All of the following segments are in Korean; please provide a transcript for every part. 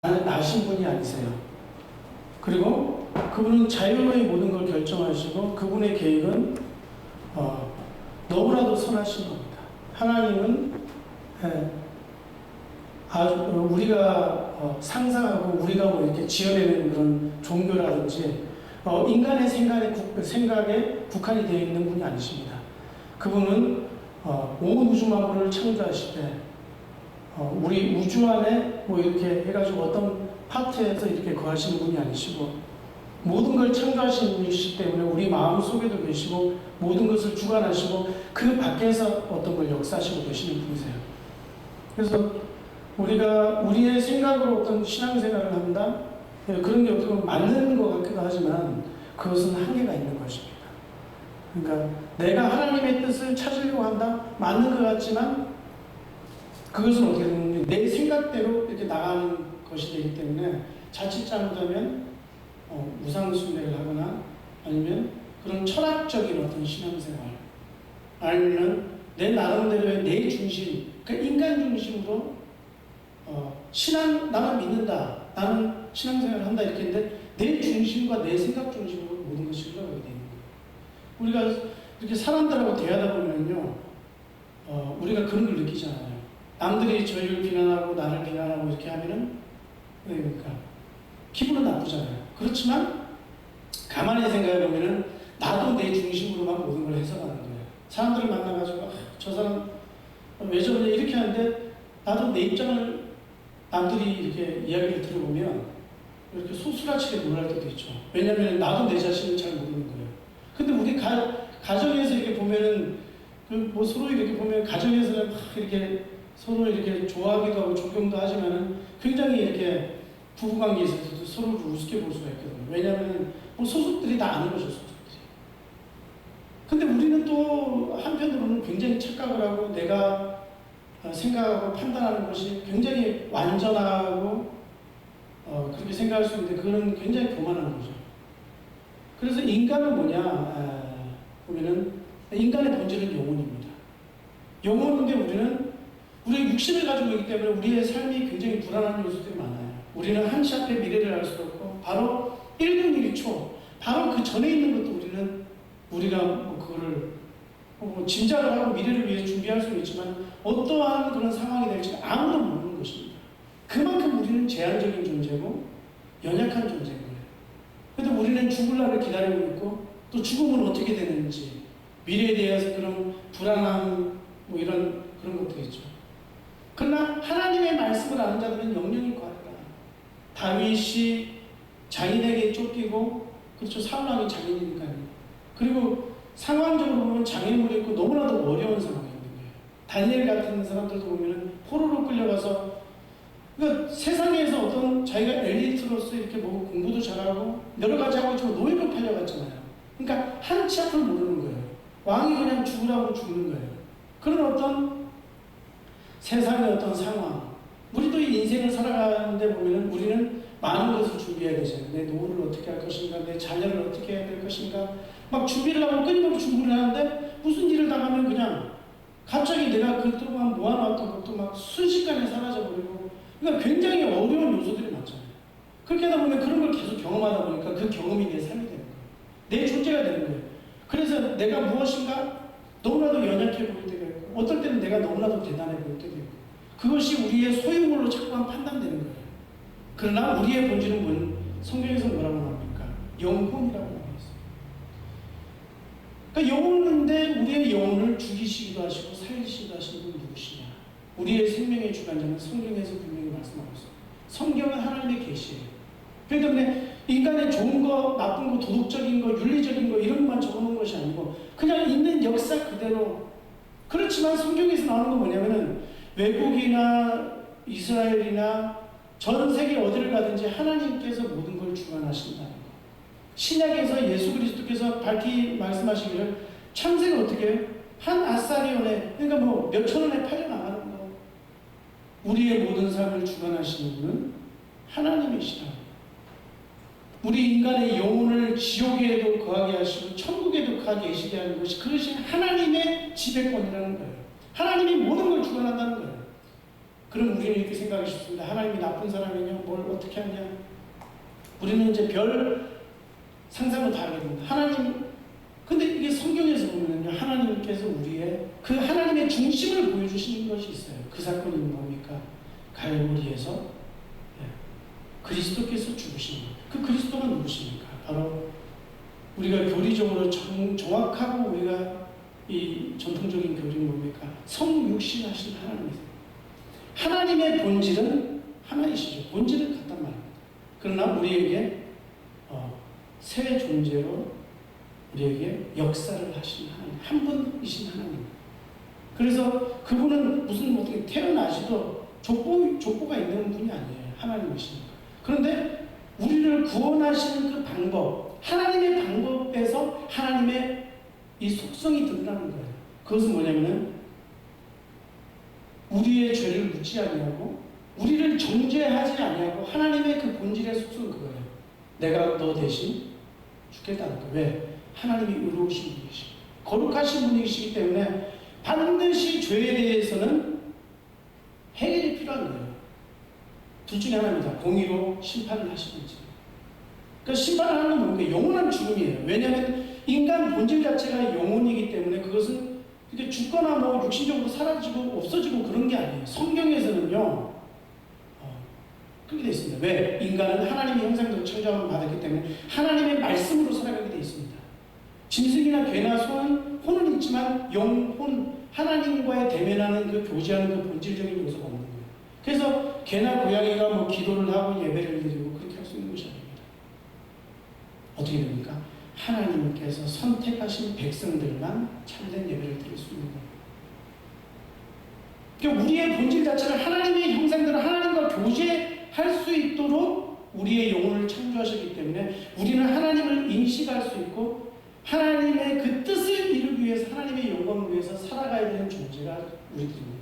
나신 분이 아니세요. 그리고 그분은 자유의 모든 걸 결정하시고 그분의 계획은 너무나도 선하신 겁니다. 하나님은 아주 우리가 상상하고 우리가 뭐 이렇게 지어내는 그런 종교라든지 인간의 생각에 국한이 되어 있는 분이 아니십니다. 그분은 온 우주 만물을 창조하실 때 우리 우주 안에 뭐 이렇게 해가지고 어떤 파트에서 이렇게 거하시는 분이 아니시고 모든 걸 창조하신 분이시기 때문에 우리 마음 속에도 계시고 모든 것을 주관하시고 그 밖에서 어떤 걸 역사하시고 계시는 분이세요. 그래서 우리가 우리의 생각으로 어떤 신앙생활을 한다? 그런 게 어떻게 보면 맞는 것 같기도 하지만 그것은 한계가 있는 것입니다. 그러니까 내가 하나님의 뜻을 찾으려고 한다? 맞는 것 같지만 그것은 어떻게 보면 내 생각대로 이렇게 나가는 것이 되기 때문에 자칫 잘못하면 우상숭배를 하거나 아니면 그런 철학적인 어떤 신앙생활 아니면 내 나름대로의 내 중심, 그러니까 인간 중심으로 나는 믿는다, 나는 신앙생활을 한다 이렇게 했는데 내 중심과 내 생각 중심으로 모든 것이 흘러가게 되는 거예요. 우리가 이렇게 사람들하고 대하다 보면요, 우리가 그런 걸 느끼잖아요. 남들이 저희를 비난하고 나를 비난하고 이렇게 하면은 그러니까 기분은 나쁘잖아요. 그렇지만 가만히 생각해 보면은 나도 내 중심으로만 모든 걸 해석하는 거예요. 사람들을 만나가지고 저 사람 왜 저러냐 이렇게 하는데 나도 내 입장을 남들이 이렇게 이야기를 들어보면 이렇게 소스라치게 놀랄 때도 있죠. 왜냐하면 나도 내 자신을 잘 모르는 거예요. 근데 우리 가정에서 이렇게 보면은 뭐 서로 이렇게 보면 가정에서는 막 이렇게 서로 이렇게 좋아하기도 하고 존경도 하지만은 굉장히 이렇게 부부관계에 있어서도 서로를 우습게 볼 수가 있거든요. 왜냐하면 뭐 소속들이 다 아는 거죠, 소속들이. 근데 우리는 또 한편으로는 굉장히 착각을 하고 내가 생각하고 판단하는 것이 굉장히 완전하고 그렇게 생각할 수 있는데 그거는 굉장히 교만한 거죠. 그래서 인간은 뭐냐 보면은 인간의 본질은 영혼입니다. 영혼인데 우리는 우리의 육신을 가지고 있기 때문에 우리의 삶이 굉장히 불안한 요소들이 많아요. 우리는 한치 앞에 미래를 알 수 없고 바로 1분 1초 바로 그 전에 있는 것도 우리가 뭐 그거를 뭐 짐작을 하고 미래를 위해 준비할 수는 있지만 어떠한 그런 상황이 될지 아무도 모르는 것입니다. 그만큼 우리는 제한적인 존재고 연약한 존재인 거예요. 그런데 우리는 죽을 날을 기다리고 있고 또 죽으면 어떻게 되는지 미래에 대해서 그런 불안함 뭐 이런 그런 것도 있죠. 그러나 하나님의 말씀을 아는 자들은 영영이 과하다. 다윗이 장인에게 쫓기고 그렇죠. 사울왕이 장인이니까요. 그리고 상황적으로 보면 장애물이 있고 너무나도 어려운 상황이 있는 거예요. 다니엘 같은 사람들도 보면은 포로로 끌려가서 그러니까 세상에서 어떤 자기가 엘리트로서 이렇게 뭐 공부도 잘하고 여러 가지 하고 있지만 노예로 팔려갔잖아요. 그러니까 한치 앞을 모르는 거예요. 왕이 그냥 죽으라고 죽는 거예요. 그런 어떤 세상의 어떤 상황, 우리도 이 인생을 살아가는데 보면은 우리는 많은 것을 준비해야 되잖아요. 내 노후를 어떻게 할 것인가, 내 자녀를 어떻게 해야 될 것인가, 막 준비를 하고 끊임없이 준비를 하는데 무슨 일을 당하면 그냥 갑자기 내가 그동안 모아놨던 것도 막 순식간에 사라져버리고, 그러니까 굉장히 어려운 요소들이 많잖아요. 그렇게 하다 보면 그런 걸 계속 경험하다 보니까 그 경험이 내 삶이 되는 거예요. 내 존재가 되는 거예요. 그래서 내가 무엇인가 너무나도 연약해 보일 때가 있고, 어떨 때는 내가 너무나도 대단해 보일 때도 있고, 그것이 우리의 소유물로 자꾸만 판단되는 거예요. 그러나 우리의 본질은 성경에서 뭐라고 나옵니까? 영혼이라고 나와 있어요. 그러니까 영혼인데 우리의 영혼을 죽이시기도 하시고 살리시기도 하시는 분이 누구시냐? 우리의 생명의 주관자는 성경에서 분명히 말씀하고 있어요. 성경은 하나님의 계시예요. 그렇기 때문에 인간의 좋은 거, 나쁜 거, 도덕적인 거, 윤리적인 거 이런 것만 적어놓은 것이 아니고 그냥 있는 역사 그대로. 그렇지만 성경에서 나오는 건 뭐냐면은 외국이나 이스라엘이나 전 세계 어디를 가든지 하나님께서 모든 걸 주관하신다는 거. 신약에서 예수 그리스도께서 밝히 말씀하시기를 창세가 어떻게 해요? 한 아사리온에, 그러니까 뭐 몇천 원에 팔려나가는 거. 우리의 모든 삶을 주관하시는 분은 하나님이시다. 우리 인간의 영혼을 지옥에도 거하게 하시고 천국에도 거하게 계시게 하는 그것이 하나님의 지배권이라는 거예요. 하나님이 모든 걸 주관한다는 거예요. 그럼 우리는 이렇게 생각하기 쉽습니다. 하나님이 나쁜 사람이냐? 뭘 어떻게 하냐? 우리는 이제 별 상상을 다 하게 됩니다. 하나님, 근데 이게 성경에서 보면요, 하나님께서 우리의 그 하나님의 중심을 보여주시는 것이 있어요. 그 사건이 뭡니까? 갈보리에서 그리스도께서 죽으신 것. 그 그리스도가 누구십니까? 바로 우리가 교리적으로 정확하고 우리가 이 전통적인 교리는 뭡니까? 성육신하신 하나님이세요. 하나님의 본질은 하나이시죠. 본질은 같단 말입니다. 그러나 우리에게 새 존재로 우리에게 역사를 하신 하나님, 한 분이신 하나님. 그래서 그분은 무슨 어떻게 태어나시도 족보가 있는 분이 아니에요. 하나님이십니다. 그런데 우리를 구원하시는 그 방법, 하나님의 방법에서 하나님의 이 속성이 드러나는 거예요. 그것은 뭐냐면은 우리의 죄를 묻지 아니하고 우리를 정죄하지 아니하고 하나님의 그 본질의 속성은 그거예요. 내가 너 대신 죽겠다는 거예요. 왜? 하나님이 의로우신 분이시고 거룩하신 분이시기 때문에 반드시 죄에 대해서는 해결이 필요한 거예요. 둘 중에 하나입니다. 공의로 심판을 하시는지. 그러니까 심판을 하는 건 뭡니까? 영원한 죽음이에요. 왜냐하면 인간 본질 자체가 영혼이기 때문에 그것은 이렇게 죽거나 뭐 육신적으로 사라지고 없어지고 그런 게 아니에요. 성경에서는요, 그렇게 되어 있습니다. 왜? 인간은 하나님의 형상대로 창조함을 받았기 때문에 하나님의 말씀으로 살아가게 되어 있습니다. 짐승이나 개나 소는 혼은 있지만 영혼, 하나님과의 대면하는 그 교제하는 그 본질적인 요소가 없는 거예요. 그래서 개나 고양이가 뭐 기도를 하고 예배를 드리고 그렇게 할 수 있는 것이 아닙니다. 어떻게 됩니까? 하나님께서 선택하신 백성들만 참된 예배를 드릴 수 있는 거예요. 그러니까 우리의 본질 자체를 하나님의 형상대로 하나님과 교제할 수 있도록 우리의 영혼을 창조하셨기 때문에 우리는 하나님을 인식할 수 있고 하나님의 그 뜻을 이루기 위해서 하나님의 영광을 위해서 살아가야 되는 존재가 우리들입니다.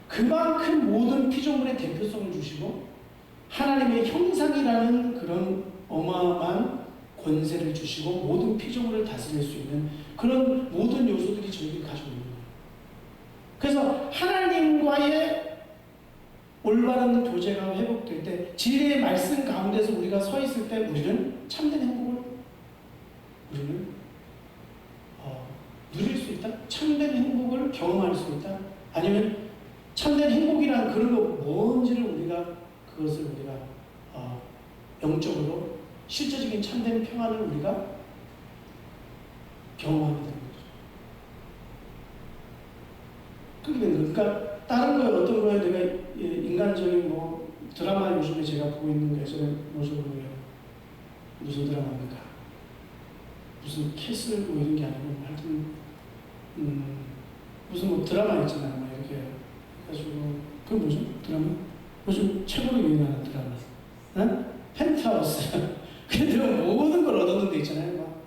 그만큼 모든 피조물의 대표성을 주시고 하나님의 형상이라는 그런 어마어마한 권세를 주시고 모든 피조물을 다스릴 수 있는 그런 모든 요소들이 저에게 가지고 있는 거예요. 그래서 하나님과의 올바른 교제가 회복될 때 진리의 말씀 가운데서 우리가 서 있을 때 우리는 참된 행복을 우리는 누릴 수 있다? 참된 행복을 경험할 수 있다? 아니면 참된 행복이란 그런 거 뭔지를 그것을 우리가 영적으로 실제적인 참된 평안을 우리가 경험하게 되는 거죠. 그렇게 되는 거예요. 그러니까 다른 거에 어떤 거에 내가 인간적인 뭐 드라마 요즘에 제가 보고 있는 게 저는 무슨 드라마입니까? 무슨 캐슬 뭐 이런 게 아니고 하여튼 무슨 뭐 드라마 있잖아요. 막 이렇게 해가지고 그 뭐죠? 드라마? 요즘 최고로 유명한 드라마. 응? 펜트하우스. 근데 모든 걸 얻었는 데 있잖아요. 막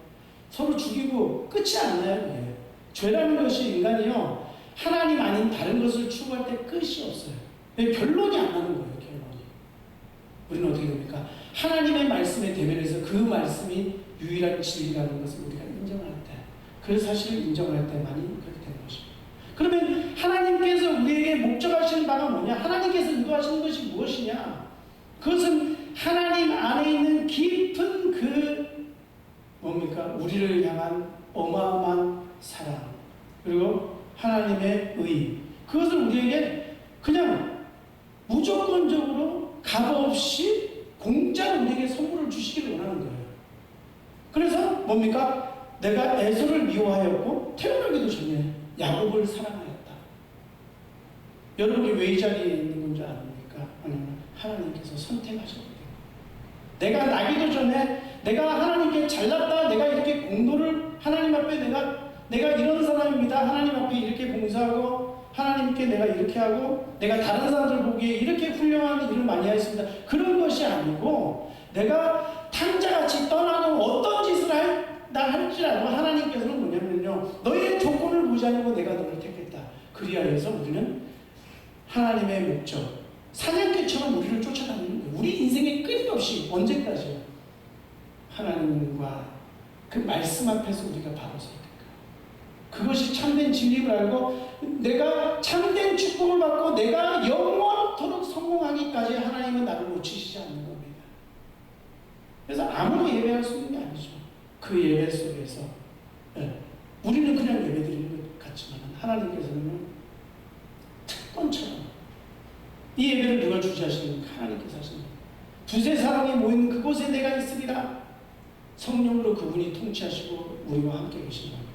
서로 죽이고 끝이 안 나요. 그게. 죄라는 것이 인간이요. 하나님 아닌 다른 것을 추구할 때 끝이 없어요. 결론이 안 나는 거예요. 결론이. 우리는 어떻게 됩니까? 하나님의 말씀에 대면해서 그 말씀이 유일한 진리라는 것을 우리가 인정할 때, 그 사실을 인정할 때만이 그렇게 되는 것입니다. 그러면 하나님께서 우리에게 목적하시는 바가 뭐냐? 하나님께서 의도하시는 것이 무엇이냐? 그것은 하나님 안에 있는 깊은 그 뭡니까? 우리를 향한 어마어마한 사랑, 그리고 하나님의 의, 그것을 우리에게 그냥 무조건적으로 값없이 공짜로 우리에게 선물을 주시기를 원하는 거예요. 그래서 뭡니까? 내가 에서를 미워하였고 태어나기도 전에 야곱을 사랑하였다. 여러분이 왜 이 자리에 있는 건지 아닙니까? 아니면 하나님께서 선택하셨기 때문에. 내가 나기도 전에 내가 하나님께 잘났다, 내가 이렇게 공로를 하나님 앞에 내가 이런 사람입니다, 하나님 앞에 이렇게 봉사하고 하나님께 내가 이렇게 하고 내가 다른 사람들 보기에 이렇게 훌륭한 일을 많이 했습니다, 그런 것이 아니고 내가 탕자같이 떠나고 어떤 짓을 할지라도 하나님께서는 뭐냐면요, 너희의 조건을 보지 않고 내가 너를 택했다. 그리하여서 우리는 하나님의 목적, 사냥개처럼 우리를 쫓아다니는 거예요. 우리 인생에 끊임없이 언제까지요? 하나님과 그 말씀 앞에서 우리가 바로 서야 될까? 그것이 참된 진리를 알고 내가 참된 축복을 받고 내가 영원토록 영원토록 성공하기까지 하나님은 나를 놓치시지 않는 겁니다. 그래서 아무나 예배할 수 있는 게 아니죠. 그 예배 속에서 우리는 그냥 예배드리는 것 같지만 하나님께서는 특권처럼 이 예배를 누가 주시하시는 하나님께서 하시는 두세 사람이 모인 그곳에 내가 있으리라. 성령으로 그분이 통치하시고 우리와 함께 계신 겁니다.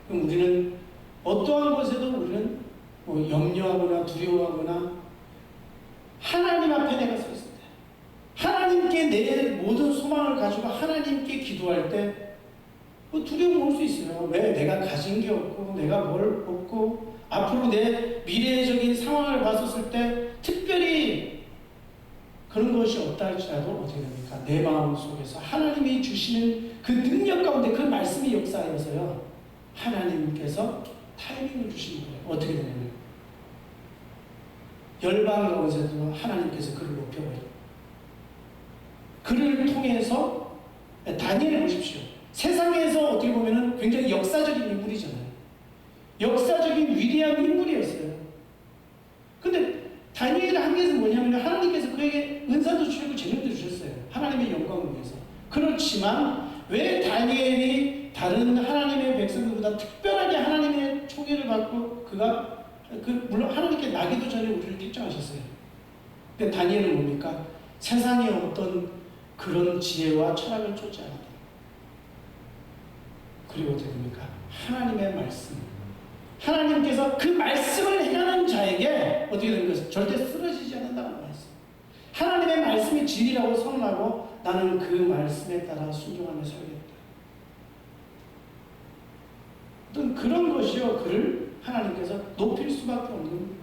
그럼 우리는 어떠한 곳에도 우리는 뭐 염려하거나 두려워하거나 하나님 앞에 내가 서 있을 때 하나님께 내 모든 소망을 가지고 하나님께 기도할 때 뭐 두려움 올 수 있어요. 왜? 내가 가진 게 없고 내가 뭘 없고 앞으로 내 미래적인 상황을 봤었을 때 특별히 그런 것이 없다 할지라도 어떻게 됩니까? 내 마음 속에서 하나님이 주시는 그 능력 가운데 그 말씀이 역사하여서요 하나님께서 타이밍을 주시는 거예요. 어떻게 되냐면 열방 가운데서도 하나님께서 그를 높여버려요. 그를 통해서 다니엘을 보십시오. 세상에서 어떻게 보면 굉장히 역사적인 인물이잖아요. 역사적인 위대한 인물이었어요. 근데 다니엘의 한계는 뭐냐면 하나님께서 그에게 은사도 주시고 재능도 주셨어요. 하나님의 영광을 위해서. 그렇지만 왜 다니엘이 다른 하나님의 백성들보다 특별하게 하나님의 총애를 받고 그가 물론 하나님께 나기도 전에 우리를 택정하셨어요. 근데 다니엘은 뭡니까? 세상의 어떤 그런 지혜와 철학을 쫓지 않았다. 그리고 어떻게 됩니까? 하나님의 말씀. 하나님께서 그 말씀을 행하는 자에게 어떻게 되는 것을 절대 쓰러지지 않는다는 말씀. 하나님의 말씀이 진리라고 선언하고 나는 그 말씀에 따라 순종하며 살겠다. 어떤 그런 것이요. 그를 하나님께서 높일 수밖에 없는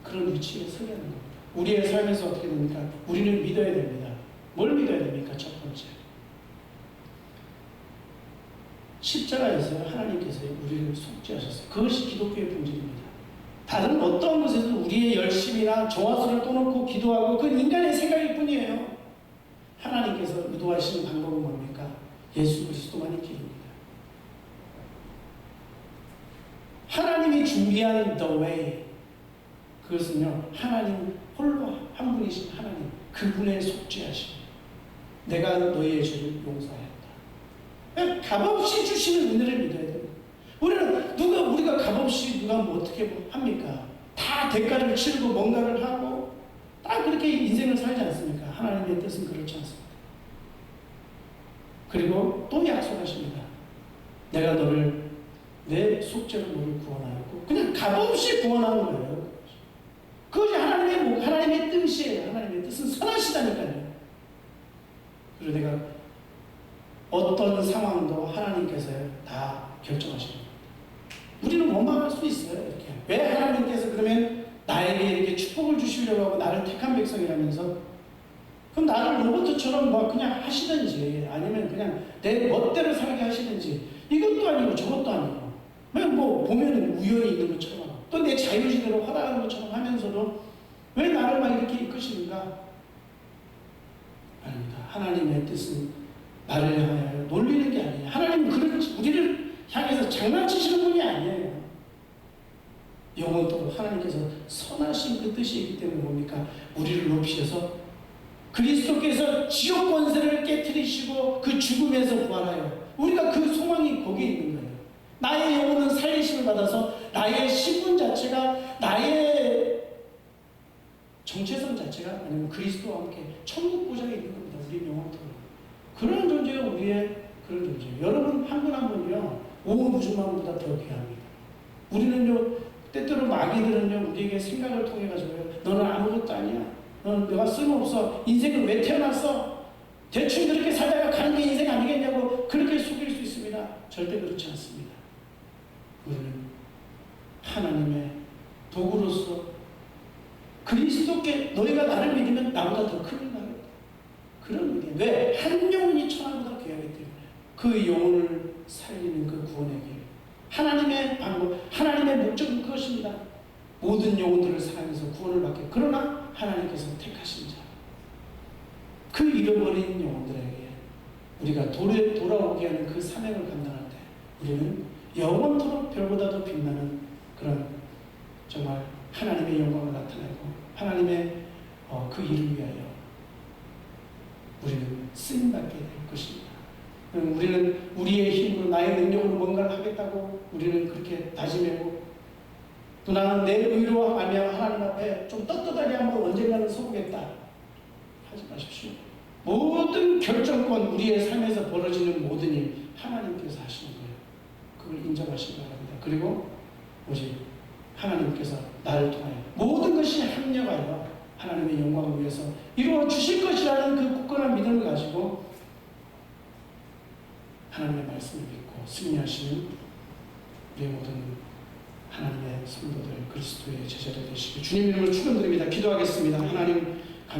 그런 위치에 서게 하는 겁니다. 우리의 삶에서 어떻게 됩니까? 우리는 믿어야 됩니다. 뭘 믿어야 됩니까? 첫 번째. 십자가에서 하나님께서 우리를 속죄하셨어요. 그것이 기독교의 본질입니다. 다른 어떤 곳에서 우리의 열심이나 정화수를 떠놓고 기도하고 그건 인간의 생각일 뿐이에요. 하나님께서 의도하시는 방법은 뭡니까? 예수 그리스도만이 길입니다. 하나님이 준비한 the way 그것은요 하나님 홀로 한 분이신 하나님 그분의 속죄하심 내가 너희의 죄를 용서하였다. 값없이 주시는 은혜를 믿어야 됩니다. 우리가 값없이 누가 뭐 어떻게 합니까? 다 대가를 치르고 뭔가를 하고 딱 그렇게 인생을 살지 않습니까? 하나님의 뜻은 그렇지 않습니다. 그리고 또 약속하십니다. 내가 너를 내 속죄로 너를 구원하였고 그냥 값없이 구원하는 거예요. 그것이 하나님의 뜻이에요. 하나님의 뜻은 선하시다니까요. 그리고 내가 어떤 상황도 하나님께서 다 결정하시는 겁니다. 우리는 원망할 수 있어요. 이렇게. 왜 하나님께서 그러면 나에게 이렇게 축복을 주시려고 하고 나를 택한 백성이라면서 그럼 나를 로봇처럼 막 그냥 하시든지 아니면 그냥 내 멋대로 살게 하시든지 이것도 아니고 저것도 아니고 그냥 뭐 보면 우연히 있는 것처럼 또 내 자유지대로 활약하는 것처럼 하면서도 왜 나를 막 이렇게 이끄시는가? 아닙니다. 하나님의 뜻은 나를 향하여 놀리는 게 아니에요. 하나님은 우리를 향해서 장난치시는 분이 아니에요. 영원토록 하나님께서 선하신 그 뜻이 있기 때문에 뭡니까? 우리를 높이셔서 그리스도께서 지옥 권세를 깨트리시고 그 죽음에서 부활하여 우리가 그 소망이 거기에 있는 거예요. 나의 영혼은 살리심을 받아서 나의 신분 자체가 나의 정체성 자체가 아니면 그리스도와 함께 천국 보장에 있는 겁니다. 우리 영혼토록. 그런 존재가 우리의 그런 존재예요. 여러분 한 분 한 분이요 온 우주만보다 더 귀합니다. 우리는요 때때로 마귀들은요 우리에게 생각을 통해 가지고요 너는 아무것도 아니야. 너는 내가 쓸모없어. 인생을 왜 태어났어? 대충 그렇게 살다가 가는 게 인생 아니겠냐고 그렇게 속일 수 있습니다. 절대 그렇지 않습니다. 우리는 하나님의 도구로서 그리스도께 너희가 나를 믿으면 나보다 더 큰 나를 그런 의미예요. 왜? 한 영혼이 천하보다 귀하기 때문에 그 영혼을 살리는 그 구원의 길 하나님의 방법 하나님의 목적은 그것입니다. 모든 영혼들을 사랑해서 구원을 받게 그러나 하나님께서 택하신 자 그 잃어버린 영혼들에게 우리가 돌아오게 하는 그 사명을 감당할 때 우리는 영원토록 별보다도 빛나는 그런 정말 하나님의 영광을 나타내고 하나님의 그 일을 위하여 우리는 쓰임받게 될 것입니다. 우리는 우리의 힘으로 나의 능력으로 뭔가를 하겠다고 우리는 그렇게 다짐하고 또 나는 내 의로 하며 하나님 앞에 좀 떳떳하게 한번 언젠가는 서보겠다 하지 마십시오. 모든 결정권 우리의 삶에서 벌어지는 모든 일 하나님께서 하시는 거예요. 그걸 인정하시기 바랍니다. 그리고 오직 하나님께서 나를 통하여 모든 것이 합력하여 하나님의 영광을 위해서 이루어 주실 것이라는 그 굳건한 믿음을 가지고 하나님의 말씀을 믿고 승리하시는 우리 모든 하나님의 성도들 그리스도의 제자들 되시길 주님 이름으로 축원드립니다. 기도하겠습니다. 하나님 감사합니다.